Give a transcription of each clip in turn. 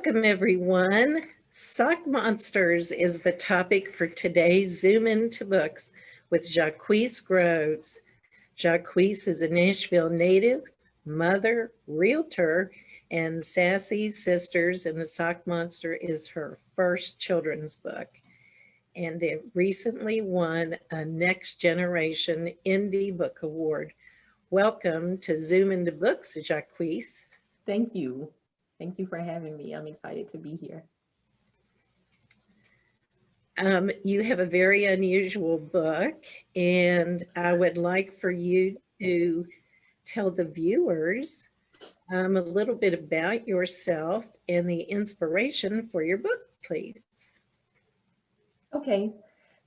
Welcome, everyone. Sock Monsters is the topic for today's Zoom Into Books with Jacquese Groves. Jacquese is a Nashville native, mother, realtor, and Sassy Sisters, and the Sock Monster is her first children's book. And it recently won a Next Generation Indie Book Award. Welcome to Zoom Into Books, Jacquese. Thank you. Thank you for having me. I'm excited to be here. You have a very unusual book, and I would like for you to tell the viewers a little bit about yourself and the inspiration for your book, please. Okay.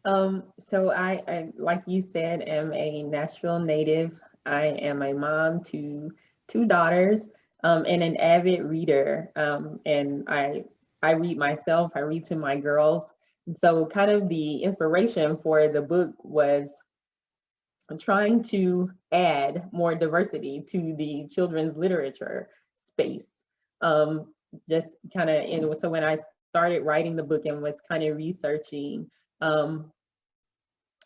So I, like you said, am a Nashville native. I am a mom to two daughters, and an avid reader. And I read myself, I read to my girls. And so kind of the inspiration for the book was trying to add more diversity to the children's literature space. Just kind of, and so when I started writing the book and was kind of researching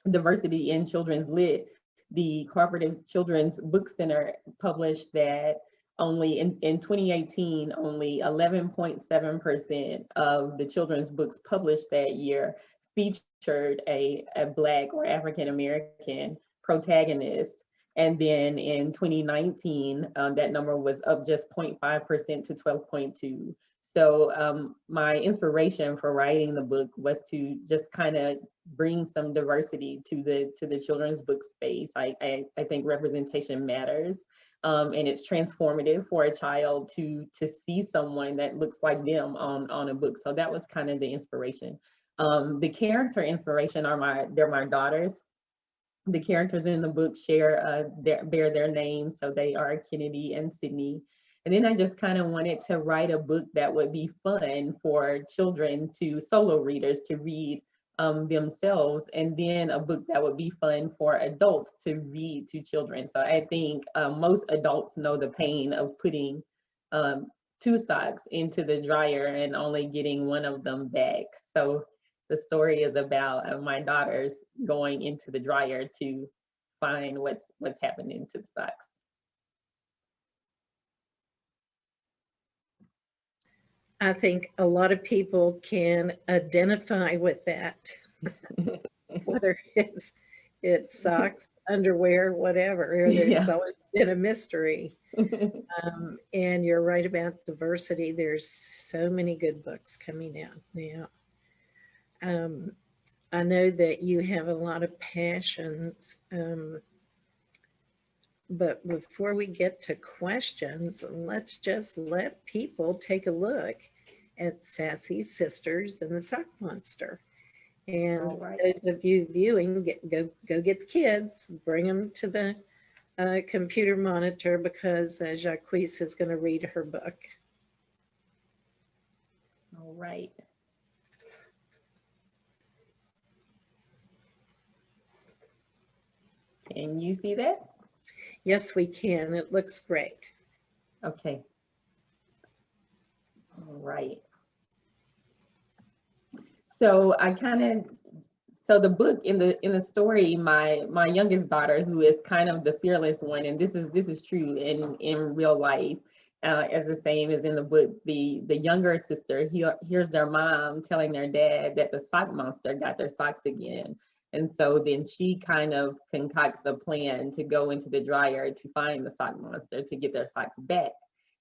diversity in children's lit, the Cooperative Children's Book Center published that only in 2018, only 11.7% of the children's books published that year featured a Black or African American protagonist. And then in 2019, that number was up just 0.5% to 12.2. So my inspiration for writing the book was to just kind of bring some diversity to the children's book space. I think representation matters, and it's transformative for a child to see someone that looks like them on a book. So that was kind of the inspiration. The character inspiration are they're my daughters. The characters in the book bear their names, so they are Kennedy and Sydney. And then I just kind of wanted to write a book that would be fun for children solo readers to read themselves, and then a book that would be fun for adults to read to children. So I think most adults know the pain of putting two socks into the dryer and only getting one of them back. So the story is about my daughters going into the dryer to find what's happening to the socks. I think a lot of people can identify with that, whether it's socks, underwear, whatever. It's always been a mystery. And you're right about diversity. There's so many good books coming out now. I know that you have a lot of passions, but before we get to questions, let's just let people take a look at Sassy Sisters and the Sock Monster. And those of you viewing, go get the kids, bring them to the computer monitor, because Jacquese is going to read her book. All right. Can you see that? Yes, we can. It looks great. Okay. All right. So so the book in the story, my youngest daughter, who is kind of the fearless one, and this is true in real life, as the same as in the book. The younger sister hears their mom telling their dad that the sock monster got their socks again. And so then she kind of concocts a plan to go into the dryer to find the sock monster to get their socks back,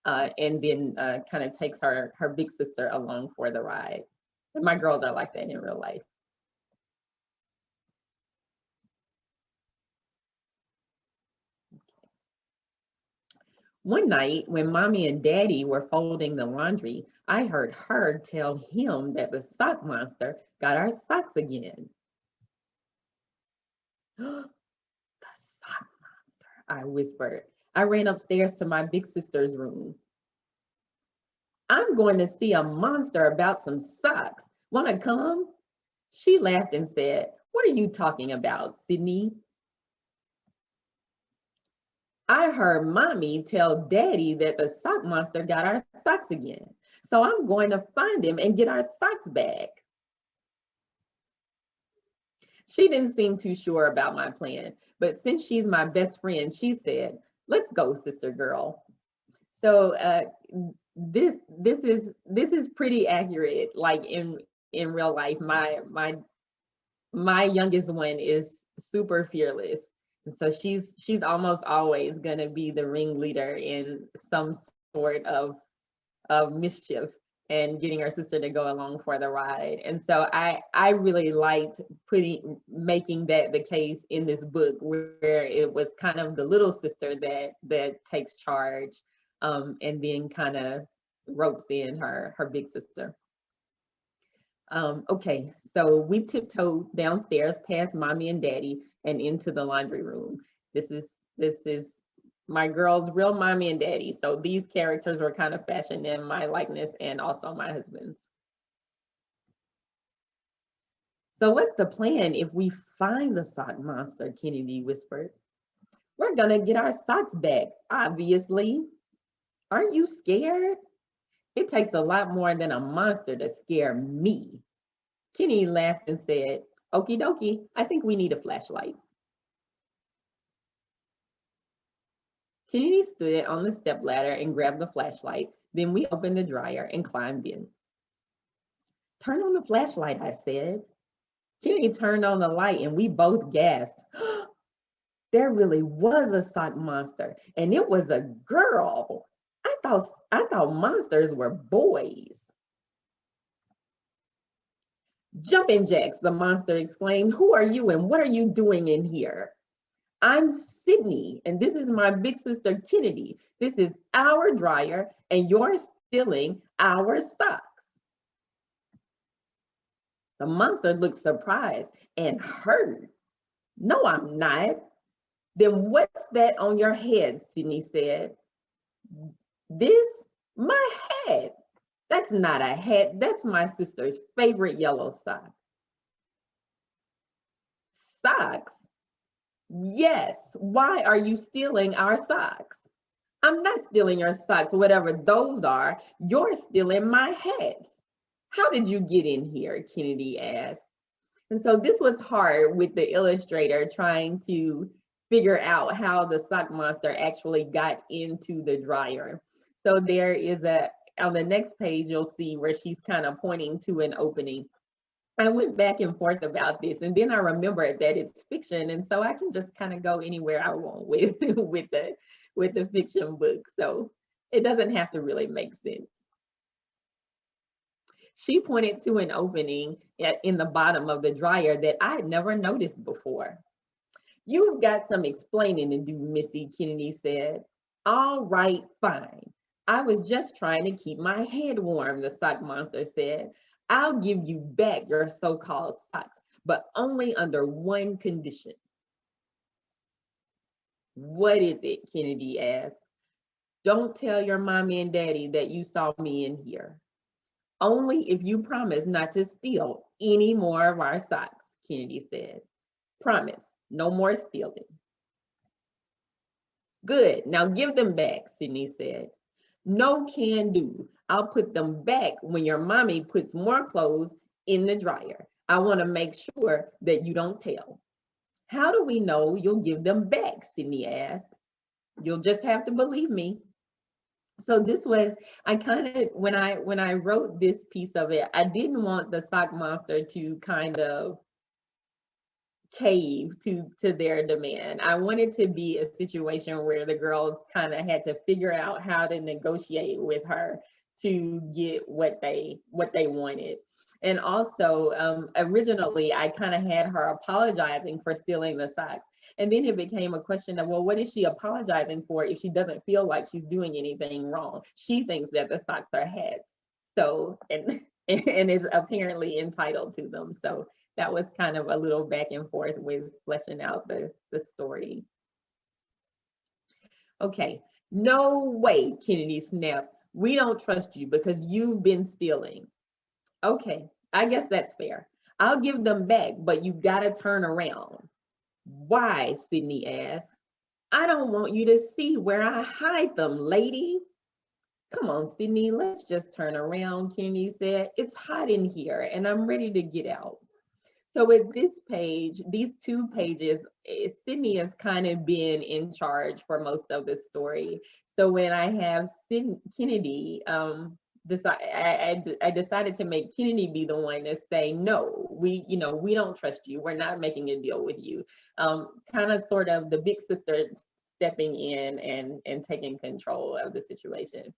and then kind of takes her big sister along for the ride. And my girls are like that in real life. One night when mommy and daddy were folding the laundry, I heard her tell him that the sock monster got our socks again. The sock monster, I whispered. I ran upstairs to my big sister's room. I'm going to see a monster about some socks. Wanna come? She laughed and said, what are you talking about, Sydney? I heard mommy tell daddy that the sock monster got our socks again. So I'm going to find him and get our socks back. She didn't seem too sure about my plan, but since she's my best friend, she said, let's go, sister girl. So this is pretty accurate. Like in real life, my youngest one is super fearless. And so she's almost always gonna be the ringleader in some sort of mischief and getting her sister to go along for the ride. And so I really liked making that the case in this book, where it was kind of the little sister that takes charge, and then kind of ropes in her big sister. Okay, so we tiptoed downstairs past mommy and daddy and into the laundry room. This is my girls' real mommy and daddy. So these characters were kind of fashioned in my likeness and also my husband's. So what's the plan if we find the sock monster? Kennedy whispered. We're gonna get our socks back, obviously. Aren't you scared? It takes a lot more than a monster to scare me. Kenny laughed and said, okie dokie, I think we need a flashlight. Kennedy stood on the stepladder and grabbed the flashlight. Then we opened the dryer and climbed in. Turn on the flashlight, I said. Kennedy turned on the light and we both gasped. There really was a sock monster, and it was a girl. I thought monsters were boys. Jumping jacks, the monster exclaimed. Who are you and what are you doing in here? I'm Sydney, and this is my big sister Kennedy. This is our dryer, and you're stealing our socks. The monster looked surprised and hurt. No, I'm not. Then what's that on your head? Sydney said. This? My hat. That's not a hat. That's my sister's favorite yellow sock. Socks? Yes. Why are you stealing our socks? I'm not stealing your socks, whatever those are. You're stealing my hats. How did you get in here? Kennedy asked. And so this was hard with the illustrator trying to figure out how the sock monster actually got into the dryer. So there is on the next page, you'll see where she's kind of pointing to an opening. I went back and forth about this, and then I remembered that it's fiction, and so I can just kind of go anywhere I want with the fiction book. So it doesn't have to really make sense. She pointed to an opening in the bottom of the dryer that I had never noticed before. You've got some explaining to do, Missy, Kennedy said. All right, fine. I was just trying to keep my head warm, the sock monster said. I'll give you back your so-called socks, but only under one condition. What is it? Kennedy asked. Don't tell your mommy and daddy that you saw me in here. Only if you promise not to steal any more of our socks, Kennedy said. Promise, no more stealing. Good, now give them back, Sydney said. No can do. I'll put them back when your mommy puts more clothes in the dryer. I want to make sure that you don't tell. How do we know you'll give them back? Sydney asked. You'll just have to believe me. So this was, I kind of, when I wrote this piece of it, I didn't want the sock monster to kind of cave to their demand. I wanted to be a situation where the girls kind of had to figure out how to negotiate with her to get what they wanted. And also, originally, I kind of had her apologizing for stealing the socks. And then it became a question of, well, what is she apologizing for if she doesn't feel like she's doing anything wrong? She thinks that the socks are hats. So, and is apparently entitled to them. So that was kind of a little back and forth with fleshing out the story. Okay, no way, Kennedy snapped. We don't trust you because you've been stealing. Okay, I guess that's fair. I'll give them back, but you gotta turn around. Why? Sydney asked. I don't want you to see where I hide them, lady. Come on, Sydney, let's just turn around, Kennedy said. It's hot in here and I'm ready to get out. So with this page, these 2 pages, Sydney has kind of been in charge for most of the story. So when I have Kennedy, I decided to make Kennedy be the one to say, no, we don't trust you. We're not making a deal with you. Kind of sort of the big sister stepping in and taking control of the situation.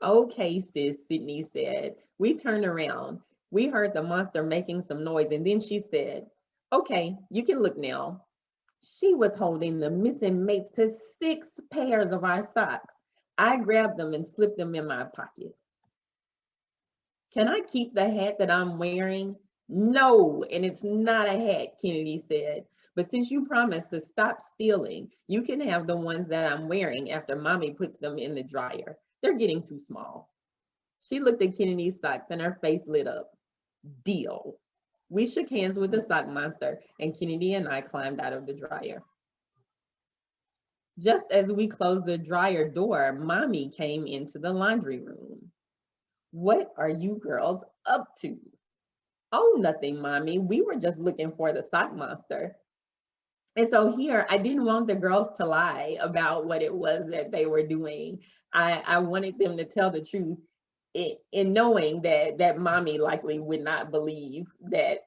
Okay, sis, Sydney said. We turned around. We heard the monster making some noise, and then she said, okay, you can look now. She was holding the missing mates to 6 pairs of our socks. I grabbed them and slipped them in my pocket. Can I keep the hat that I'm wearing? No, and it's not a hat, Kennedy said. But since you promised to stop stealing, you can have the ones that I'm wearing after mommy puts them in the dryer. They're getting too small. She looked at Kennedy's socks and her face lit up. Deal. We shook hands with the sock monster and Kennedy and I climbed out of the dryer. Just as we closed the dryer door, mommy came into the laundry room. What are you girls up to? Oh, nothing, mommy. We were just looking for the sock monster. And so here, I didn't want the girls to lie about what it was that they were doing. I wanted them to tell the truth in knowing that mommy likely would not believe that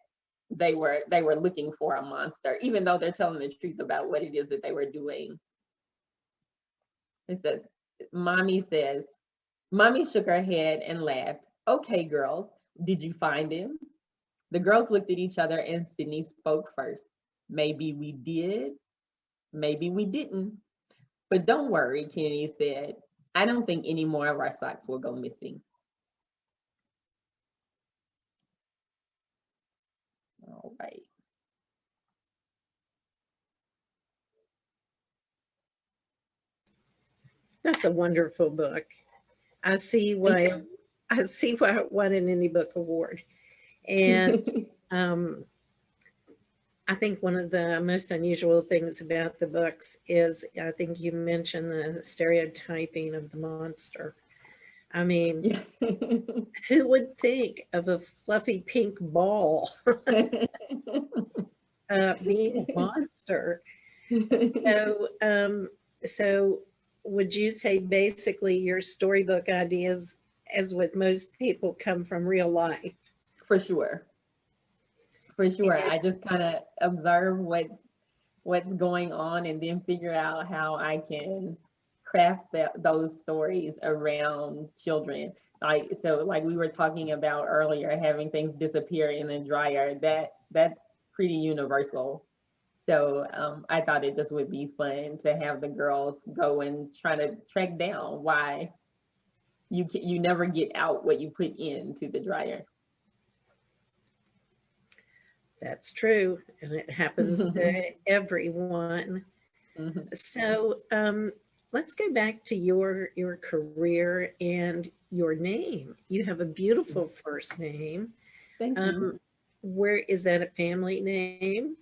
they were looking for a monster, even though they're telling the truth about what it is that they were doing. It says, mommy shook her head and laughed. Okay, girls, did you find him? The girls looked at each other and Sydney spoke first. Maybe we did, maybe we didn't. But don't worry, Kennedy said. I don't think any more of our socks will go missing. All right. That's a wonderful book. I see why it won an Indie Book Award. And I think one of the most unusual things about the books is, I think you mentioned the stereotyping of the monster. I mean, who would think of a fluffy pink ball being a monster? So would you say basically your storybook ideas, as with most people, come from real life? For sure. For sure. I just kind of observe what's going on and then figure out how I can craft those stories around children. Like we were talking about earlier, having things disappear in the dryer, that's pretty universal. So I thought it just would be fun to have the girls go and try to track down why you never get out what you put into the dryer. That's true, and it happens to everyone. Mm-hmm. So let's go back to your career and your name. You have a beautiful first name. Thank you. Where is that a family name?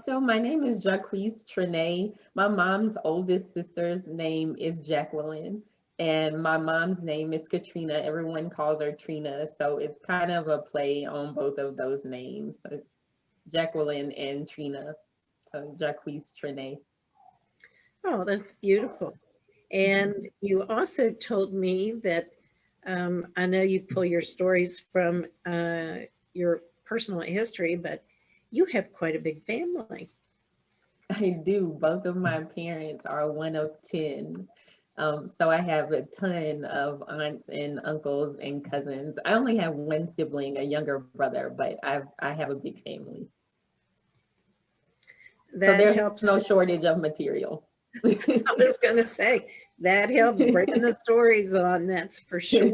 So my name is Jacquese Trinae. My mom's oldest sister's name is Jacqueline. And my mom's name is Katrina. Everyone calls her Trina. So it's kind of a play on both of those names. So Jacqueline and Trina. So Jacquese Trinae. Oh, that's beautiful. And you also told me that I know you pull your stories from your personal history, but you have quite a big family. I do. Both of my parents are one of 10. So I have a ton of aunts and uncles and cousins. I only have one sibling, a younger brother, but I have a big family. So there's no shortage of material. I was going to say, that helps bringing the stories on, that's for sure.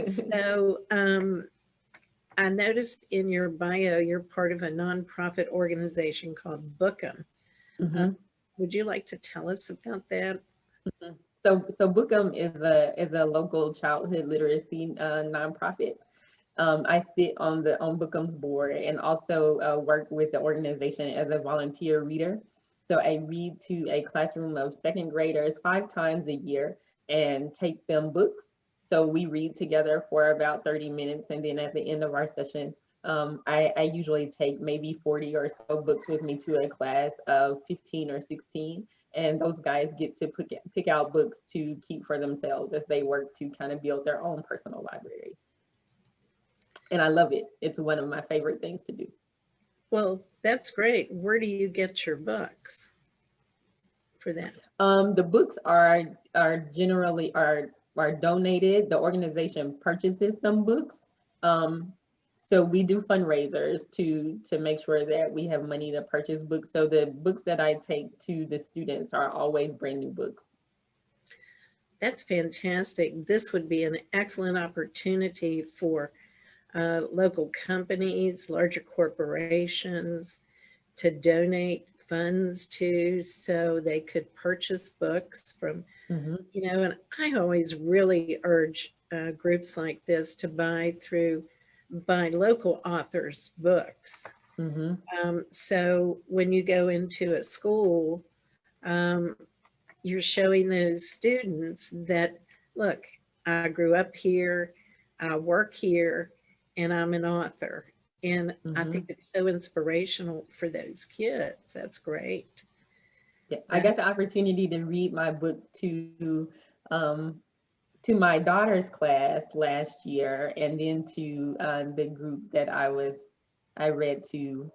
So I noticed in your bio, you're part of a nonprofit organization called Bookem. Mm-hmm. Would you like to tell us about that? Mm-hmm. So Bookem is a local childhood literacy nonprofit. I sit on Bookem's board and also work with the organization as a volunteer reader. So I read to a classroom of second graders 5 times a year and take them books. So we read together for about 30 minutes. And then at the end of our session, I usually take maybe 40 or so books with me to a class of 15 or 16. And those guys get to pick out books to keep for themselves as they work to kind of build their own personal libraries. And I love it. It's one of my favorite things to do. Well, that's great. Where do you get your books for that? The books are generally are donated. The organization purchases some books. So we do fundraisers to make sure that we have money to purchase books. So the books that I take to the students are always brand new books. That's fantastic. This would be an excellent opportunity for local companies, larger corporations to donate funds to, so they could purchase books from, and I always really urge groups like this to buy local authors' books. So when you go into a school, you're showing those students that, look, I grew up here, I work here, and I'm an author. And I think it's so inspirational for those kids. That's great. Yeah, I got the opportunity to read my book to my daughter's class last year, and then to the group that I read to.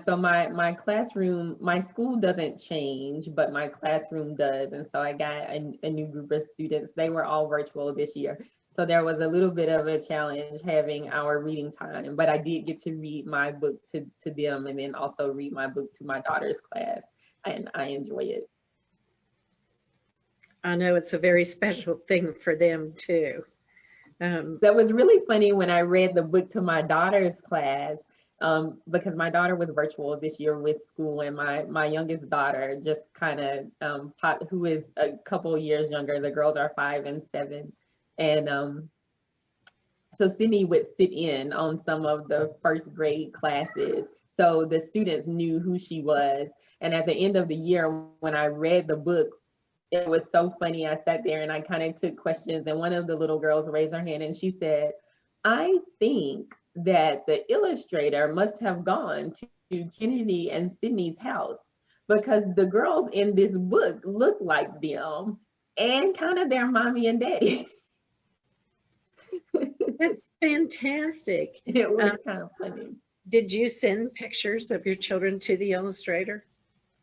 So my classroom, my school doesn't change, but my classroom does. And so I got a new group of students. They were all virtual this year. So there was a little bit of a challenge having our reading time, but I did get to read my book to them, and then also read my book to my daughter's class, and I enjoy it. I know it's a very special thing for them too. That was really funny when I read the book to my daughter's class, because my daughter was virtual this year with school, and my youngest daughter just kind of who is a couple years younger. The girls are 5 and 7. And so Sydney would sit in on some of the first grade classes. So the students knew who she was. And at the end of the year, when I read the book, it was so funny. I sat there and I kind of took questions, and one of the little girls raised her hand and she said, I think that the illustrator must have gone to Kennedy and Sydney's house, because the girls in this book look like them and kind of their mommy and daddy. That's fantastic. It was kind of funny. Did you send pictures of your children to the illustrator?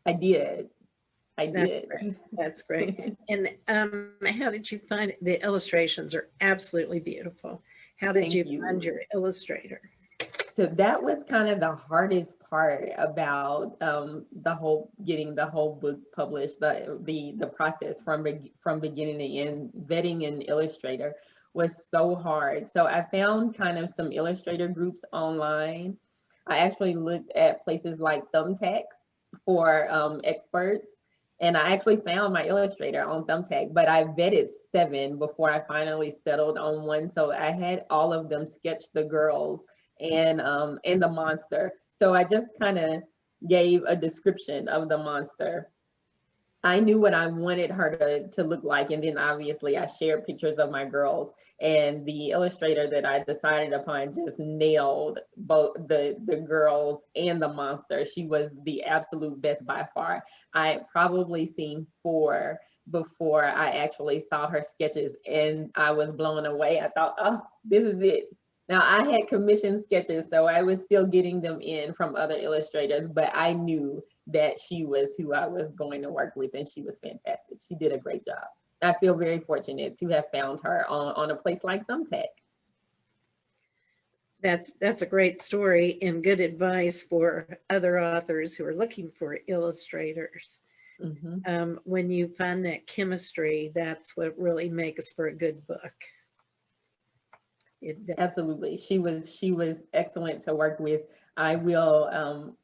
I did. That's great. And how did you find it? The illustrations are absolutely beautiful. How did you find your illustrator? So that was kind of the hardest part about getting the whole book published. The process from beginning to end, vetting an illustrator was so hard. So I found kind of some illustrator groups online. I actually looked at places like Thumbtack for experts, and I actually found my illustrator on Thumbtack, but I vetted 7 before I finally settled on one. So I had all of them sketch the girls and the monster. So I just kind of gave a description of the monster. I knew what I wanted her to look like, and then obviously I shared pictures of my girls, and the illustrator that I decided upon just nailed both the girls and the monster. She was the absolute best by far. I had probably seen 4 before I actually saw her sketches, and I was blown away. I thought, oh, this is it. Now, I had commissioned sketches, so I was still getting them in from other illustrators, but I knew that she was who I was going to work with, and she was fantastic. She did a great job. I feel very fortunate to have found her on a place like Thumbtack. That's a great story and good advice for other authors who are looking for illustrators. When you find that chemistry, that's what really makes for a good book. Absolutely. She was excellent to work with. I will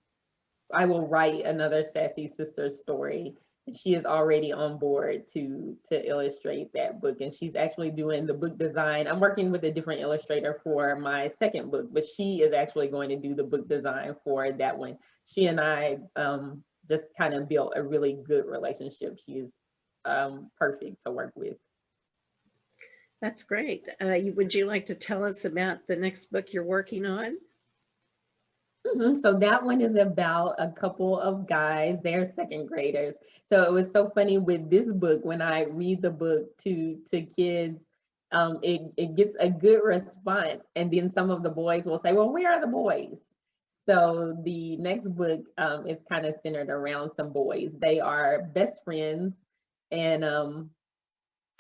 write another Sassy Sisters story. She is already on board to illustrate that book, and she's actually doing the book design. I'm working with a different illustrator for my second book, but she is actually going to do the book design for that one. She and I just kind of built a really good relationship. She is perfect to work with. That's great. Would you like to tell us about the next book you're working on? So that one is about a couple of guys, they're second graders. So it was so funny with this book, when I read the book to kids, it gets a good response. And then some of the boys will say, well, where are the boys? So the next book is kind of centered around some boys. They are best friends, and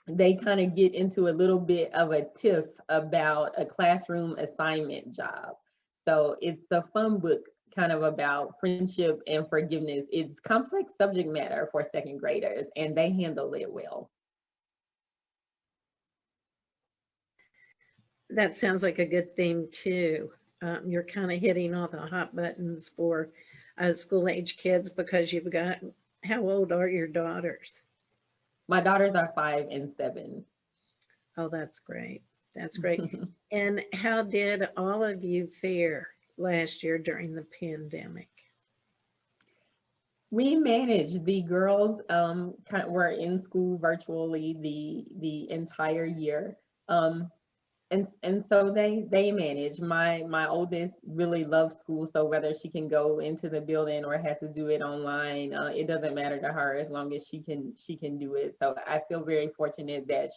they kind of get into a little bit of a tiff about a classroom assignment job. So it's a fun book, kind of about friendship and forgiveness. It's complex subject matter for second graders, and they handle it well. That sounds like a good theme too. You're kind of hitting all the hot buttons for school age kids, because you've got, how old are your daughters? My daughters are 5 and 7. Oh, that's great. That's great. And how did all of you fare last year during the pandemic? We managed. The girls were in school virtually the entire year. And so they manage. My oldest really loves school, so whether she can go into the building or has to do it online, it doesn't matter to her, as long as she can do it. So I feel very fortunate that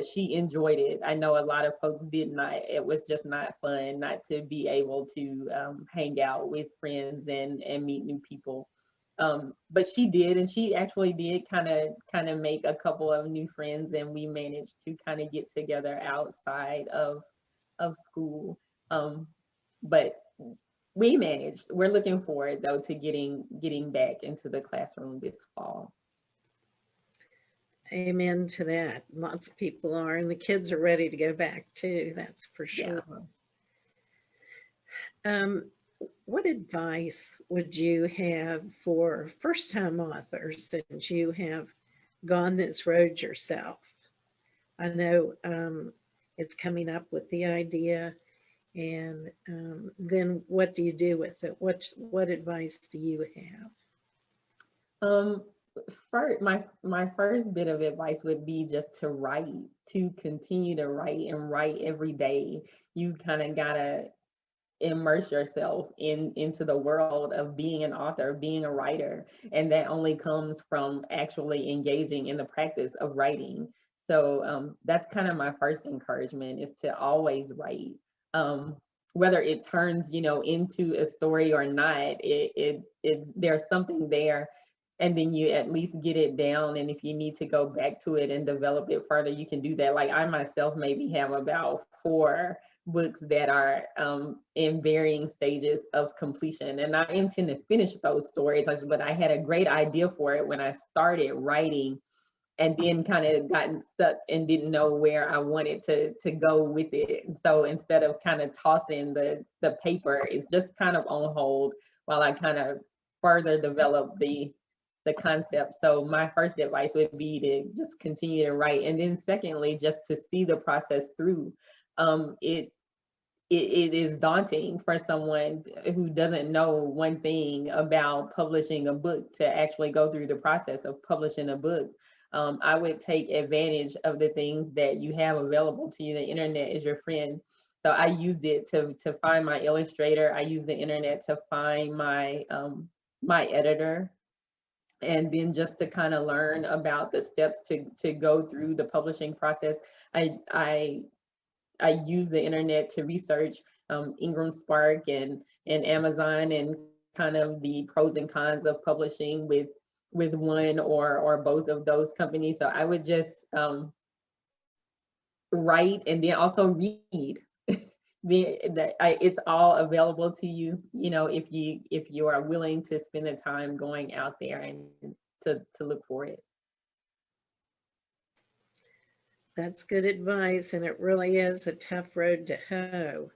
she enjoyed it. I know a lot of folks did not. It was just not fun not to be able to hang out with friends and meet new people. But she did, and she actually did kind of make a couple of new friends, and we managed to kind of get together outside of school. But we managed. We're looking forward though to getting back into the classroom this fall. Amen to that. Lots of people are, and the kids are ready to go back too, that's for sure. Yeah. What advice would you have for first-time authors, since you have gone this road yourself? I know it's coming up with the idea, and then what do you do with it? What advice do you have? My first bit of advice would be just to write, to continue to write and write every day. You kind of gotta immerse yourself into the world of being an author, being a writer, and that only comes from actually engaging in the practice of writing. So that's kind of my first encouragement, is to always write. Whether it turns into a story or not, it's there's something there, and then you at least get it down, and if you need to go back to it and develop it further, you can do that. Like I myself maybe have about 4 books that are in varying stages of completion, and I intend to finish those stories, but I had a great idea for it when I started writing, and then kind of gotten stuck and didn't know where I wanted to go with it. And so instead of kind of tossing the paper, it's just kind of on hold while I kind of further develop the concept. So my first advice would be to just continue to write, and then secondly, just to see the process through. It is daunting for someone who doesn't know one thing about publishing a book to actually go through the process of publishing a book. I would take advantage of the things that you have available to you. The internet is your friend. So I used it to find my illustrator. I used the internet to find my my editor, and then just to kind of learn about the steps to go through the publishing process. I use the internet to research Ingram Spark and Amazon, and kind of the pros and cons of publishing with one or both of those companies. So I would just write, and then also read. It's all available to you, if you are willing to spend the time going out there and to look for it. That's good advice, and it really is a tough road to hoe,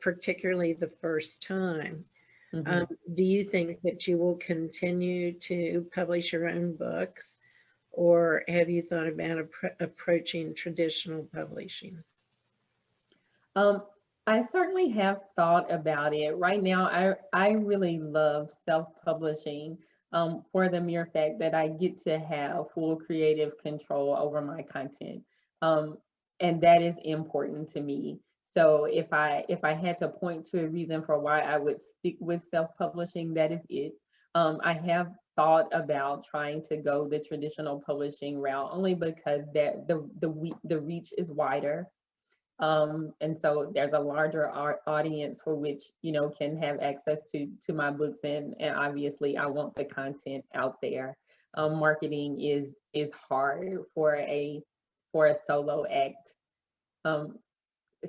particularly the first time. Mm-hmm. Do you think that you will continue to publish your own books, or have you thought about approaching traditional publishing? I certainly have thought about it. Right now, I really love self-publishing for the mere fact that I get to have full creative control over my content. Um, and that is important to me. So if I had to point to a reason for why I would stick with self-publishing, that is it. I have thought about trying to go the traditional publishing route only because that the reach is wider. And so there's a larger audience for which, you know, can have access to my books, and obviously I want the content out there. Marketing is hard for a solo act. Um,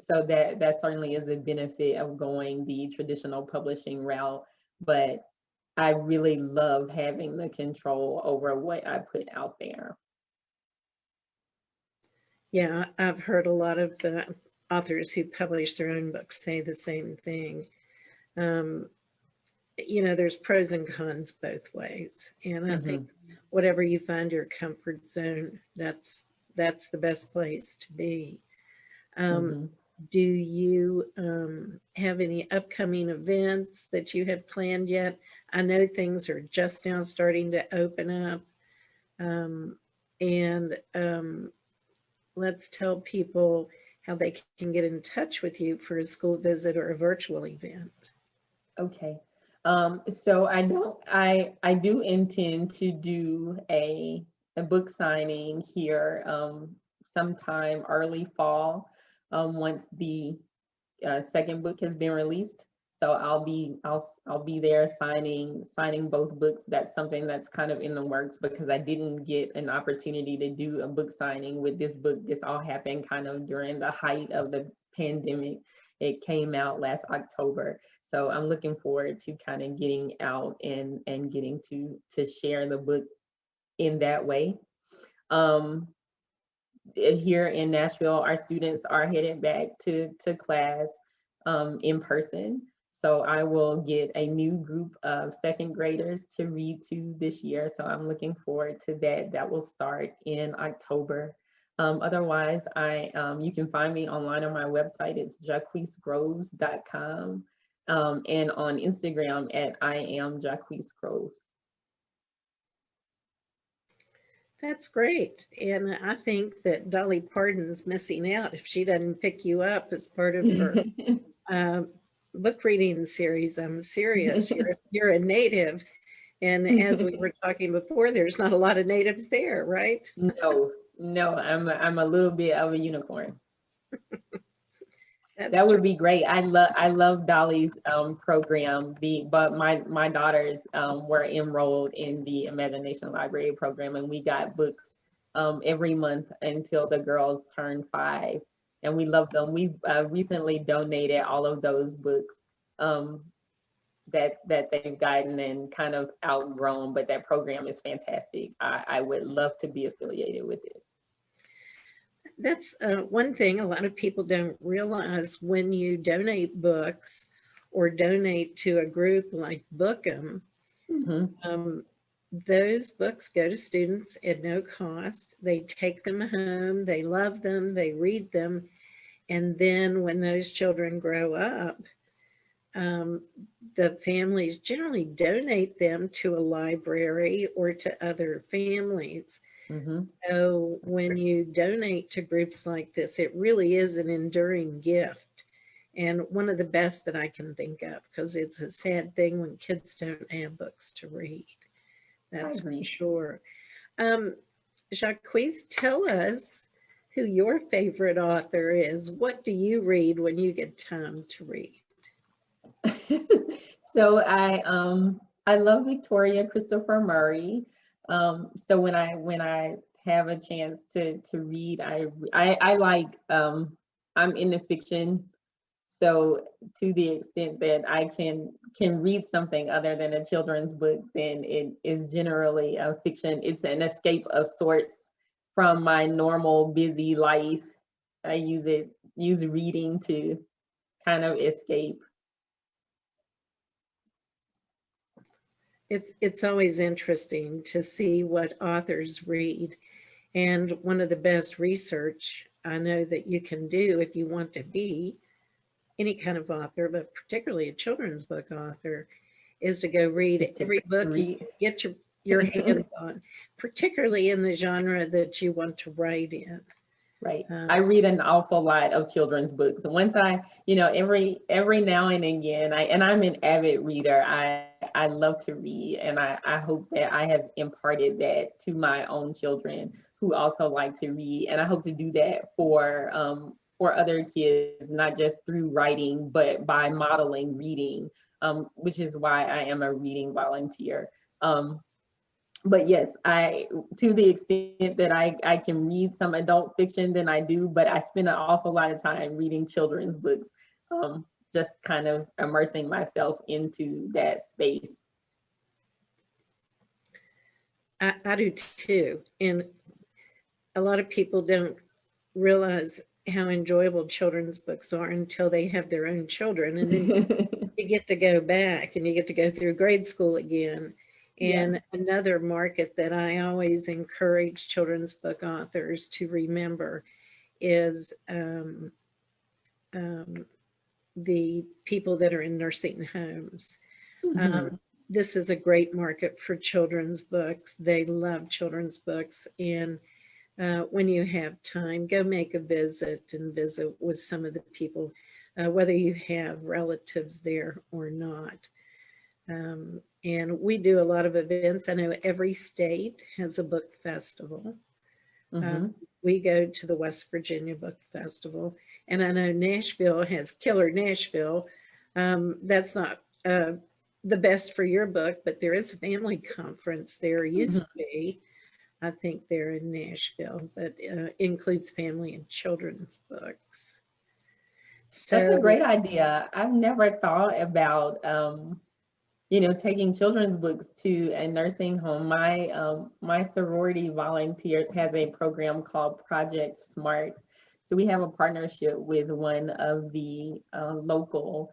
so that certainly is a benefit of going the traditional publishing route, but I really love having the control over what I put out there. Yeah, I've heard a lot of the authors who publish their own books say the same thing. Um, you know, there's pros and cons both ways. And I think whatever you find your comfort zone, that's the best place to be. Do you have any upcoming events that you have planned yet? I know things are just now starting to open up. And let's tell people how they can get in touch with you for a school visit or a virtual event. Okay. So I do intend to do a book signing here sometime early fall, once the second book has been released. So I'll be there signing both books. That's something that's kind of in the works because I didn't get an opportunity to do a book signing with this book. This all happened kind of during the height of the pandemic. It came out last October. So I'm looking forward to kind of getting out and getting to share the book in that way. Here in Nashville, our students are headed back to class in person. So I will get a new group of second graders to read to this year. So I'm looking forward to that. That will start in October. Otherwise, you can find me online on my website. It's jacquesegroves.com, and on Instagram at I am Jacquese Groves. That's great. And I think that Dolly Parton's missing out if she doesn't pick you up as part of her book reading series. I'm serious. You're a native. And as we were talking before, there's not a lot of natives there, right? No, I'm a little bit of a unicorn. That's that would true. be great. I love Dolly's program. But my daughters were enrolled in the Imagination Library program, and we got books every month until the girls turned 5, and we loved them. We recently donated all of those books that they've gotten and kind of outgrown, but that program is fantastic. I would love to be affiliated with it. That's one thing a lot of people don't realize. When you donate books or donate to a group like Bookem, those books go to students at no cost. They take them home, they love them, they read them, and then when those children grow up, the families generally donate them to a library or to other families. So when you donate to groups like this, it really is an enduring gift, and one of the best that I can think of, because it's a sad thing when kids don't have books to read. That's for sure. Jacquese, tell us who your favorite author is. What do you read when you get time to read? So I love Victoria Christopher Murray. So when I have a chance to read, I like I'm into fiction. So to the extent that I can read something other than a children's book, then it is generally a fiction. It's an escape of sorts from my normal busy life. I use reading to kind of escape. It's always interesting to see what authors read. And one of the best research I know that you can do if you want to be any kind of author, but particularly a children's book author, is to go read Just to every book you read. get your hands on, particularly in the genre that you want to write in. Right. I read an awful lot of children's books. Once I, every now and again, I'm an avid reader. I love to read, and I hope that I have imparted that to my own children who also like to read. And I hope to do that for other kids, not just through writing, but by modeling reading, which is why I am a reading volunteer. But yes, to the extent that I can read some adult fiction, then I do, but I spend an awful lot of time reading children's books, just kind of immersing myself into that space. I do too. And a lot of people don't realize how enjoyable children's books are until they have their own children. And then you get to go back and you get to go through grade school again. And Yeah. another market that I always encourage children's book authors to remember is the people that are in nursing homes. This is a great market for children's books. They love children's books. And when you have time, go make a visit and visit with some of the people, whether you have relatives there or not. And we do a lot of events. I know every state has a book festival. We go to the West Virginia Book Festival, and I know Nashville has Killer Nashville. That's not the best for your book, but there is a family conference there, used to be. I think they're in Nashville, that includes family and children's books. So, that's a great idea. I've never thought about taking children's books to a nursing home. My sorority volunteers has a program called Project Smart. So we have a partnership with one of the local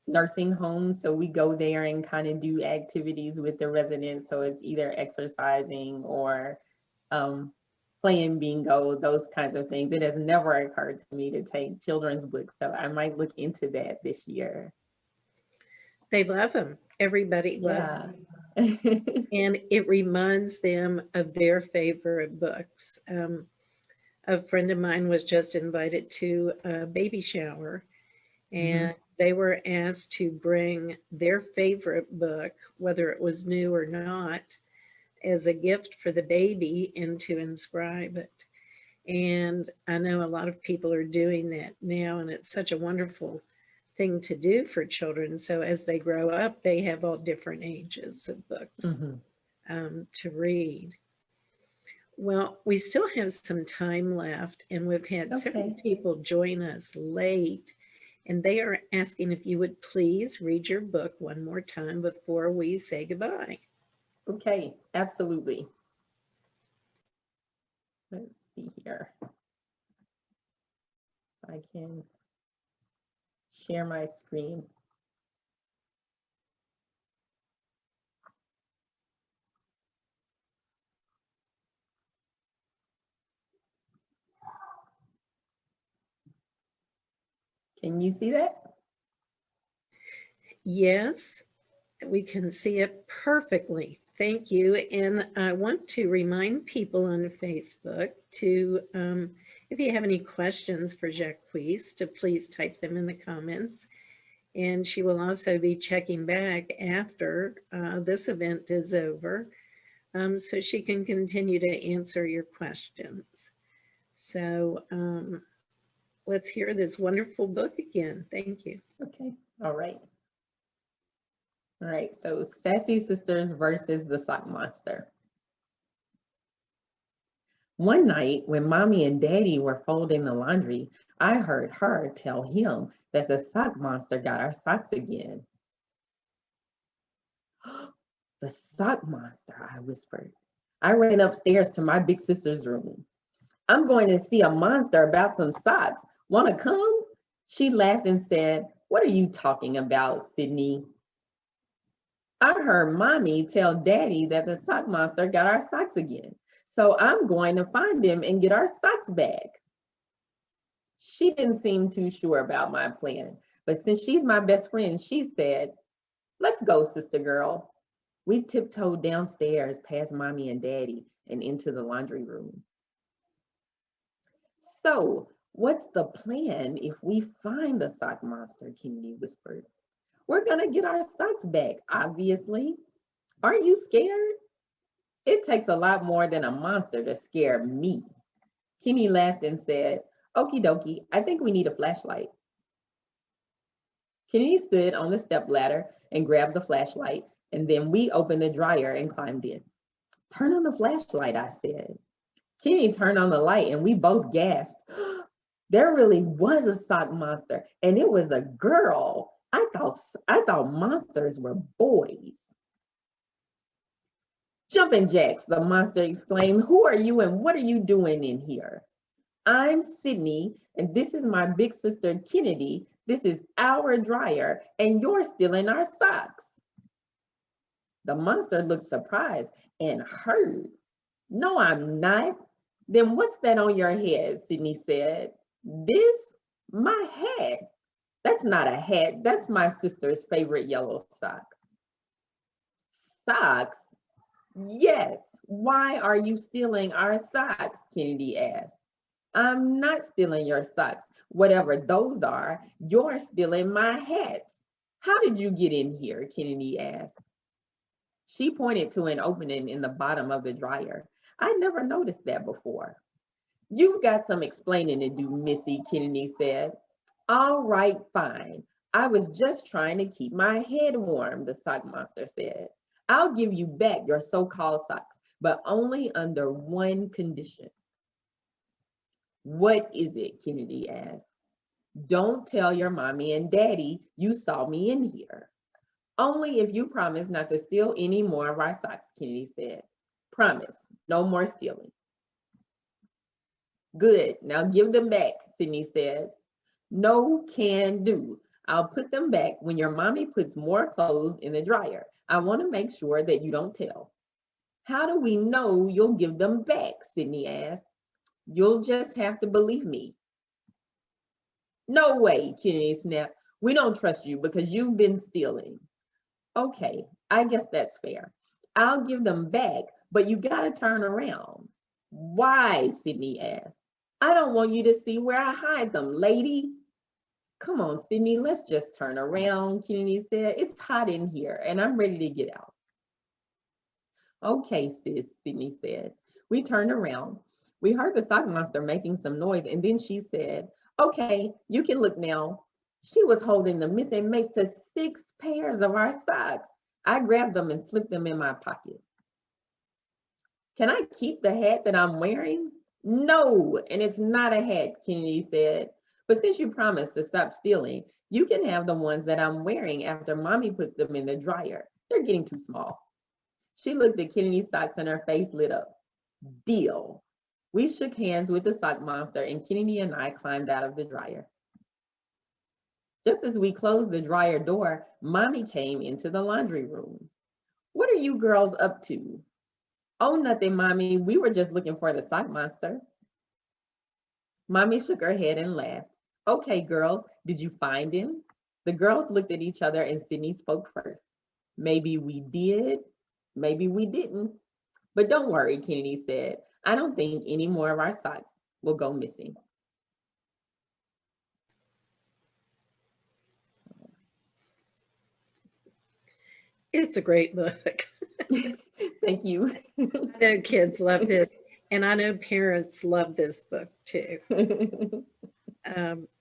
nursing homes. So we go there and kind of do activities with the residents. So it's either exercising or playing bingo, those kinds of things. It has never occurred to me to take children's books. So I might look into that this year. They love them. Everybody loves them. And it reminds them of their favorite books. A friend of mine was just invited to a baby shower, and they were asked to bring their favorite book, whether it was new or not, as a gift for the baby and to inscribe it. And I know a lot of people are doing that now, and it's such a wonderful thing to do for children. So as they grow up, they have all different ages of books to read. Well, we still have some time left, and we've had several people join us late, and they are asking if you would please read your book one more time before we say goodbye. Okay, absolutely. Let's see here. I can share my screen. Can you see that? Yes, we can see it perfectly. Thank you. And I want to remind people on Facebook to, if you have any questions for Jacquese, to please type them in the comments. And she will also be checking back after this event is over, so she can continue to answer your questions. So let's hear this wonderful book again. Thank you. Okay, all right. All right, so Sassy Sisters versus the Sock Monster. One night when Mommy and Daddy were folding the laundry, I heard her tell him that the sock monster got our socks again. The sock monster, I whispered. I ran upstairs to my big sister's room. I'm going to see a monster about some socks. Want to come? She laughed and said, what are you talking about, Sydney? I heard Mommy tell Daddy that the sock monster got our socks again. So I'm going to find him and get our socks back. She didn't seem too sure about my plan, but since she's my best friend, she said, let's go, sister girl. We tiptoed downstairs past mommy and daddy and into the laundry room. So, what's the plan if we find the sock monster? Kennedy whispered. We're gonna get our socks back, obviously. Aren't you scared? It takes a lot more than a monster to scare me. Kenny laughed and said, okie dokie, I think we need a flashlight. Kenny stood on the stepladder and grabbed the flashlight, and then we opened the dryer and climbed in. Turn on the flashlight, I said. Kenny turned on the light and we both gasped. There really was a sock monster, and it was a girl. I thought monsters were boys. Jumping jacks, the monster exclaimed. Who are you and what are you doing in here? I'm Sydney, and this is my big sister Kennedy. This is our dryer, and you're stealing our socks. The monster looked surprised and hurt. No, I'm not. Then what's that on your head? Sydney said. This? My hat. That's not a hat. That's my sister's favorite yellow sock. Socks? Yes. Why are you stealing our socks? Kennedy asked. I'm not stealing your socks. Whatever those are, you're stealing my hats. How did you get in here? Kennedy asked. She pointed to an opening in the bottom of the dryer. I never noticed that before. You've got some explaining to do, Missy, Kennedy said. All right, fine. I was just trying to keep my head warm, the sock monster said. I'll give you back your so-called socks, but only under one condition. What is it? Kennedy asked. Don't tell your mommy and daddy you saw me in here. Only if you promise not to steal any more of our socks, Kennedy said. Promise, no more stealing. Good, now give them back, Sydney said. No can do. I'll put them back when your mommy puts more clothes in the dryer. I want to make sure that you don't tell. How do we know you'll give them back? Sydney asked. You'll just have to believe me. No way, Kennedy snapped. We don't trust you because you've been stealing. Okay, I guess that's fair. I'll give them back, but you gotta turn around. Why? Sydney asked. I don't want you to see where I hide them, lady. Come on, Sydney, let's just turn around, Kennedy said. It's hot in here and I'm ready to get out. Okay, sis, Sydney said. We turned around. We heard the sock monster making some noise and then she said, okay, you can look now. She was holding the missing mates to 6 pairs of our socks. I grabbed them and slipped them in my pocket. Can I keep the hat that I'm wearing? No, and it's not a hat, Kennedy said. But since you promised to stop stealing, you can have the ones that I'm wearing after mommy puts them in the dryer. They're getting too small. She looked at Kennedy's socks and her face lit up. Deal. We shook hands with the sock monster and Kennedy and I climbed out of the dryer. Just as we closed the dryer door, mommy came into the laundry room. What are you girls up to? Oh, nothing, mommy. We were just looking for the sock monster. Mommy shook her head and laughed. Okay, girls, did you find him? The girls looked at each other and Sydney spoke first. Maybe we did, maybe we didn't. But don't worry, Kennedy said. I don't think any more of our socks will go missing. It's a great book. Thank you. I know kids love this, and I know parents love this book too.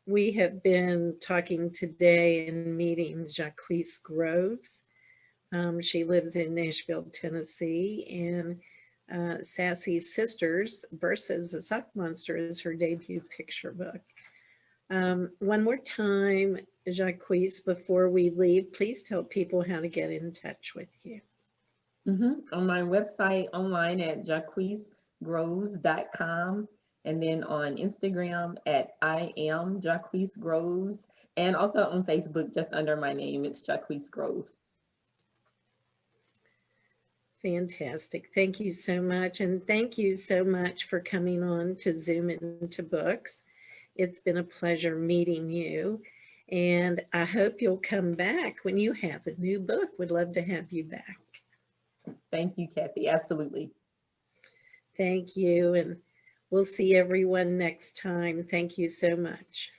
We have been talking today and meeting Jacquese Groves. She lives in Nashville, Tennessee, and Sassy Sisters versus the Sock Monster is her debut picture book. One more time, Jacquese, before we leave, please tell people how to get in touch with you. On my website, online at jacquesegroves.com, and then on Instagram at I am Jacquese Groves, and also on Facebook, just under my name, it's Jacquese Groves. Fantastic. Thank you so much. And thank you so much for coming on to Zoom Into Books. It's been a pleasure meeting you. And I hope you'll come back when you have a new book. Would love to have you back. Thank you, Kathy. Absolutely. Thank you. And we'll see everyone next time. Thank you so much.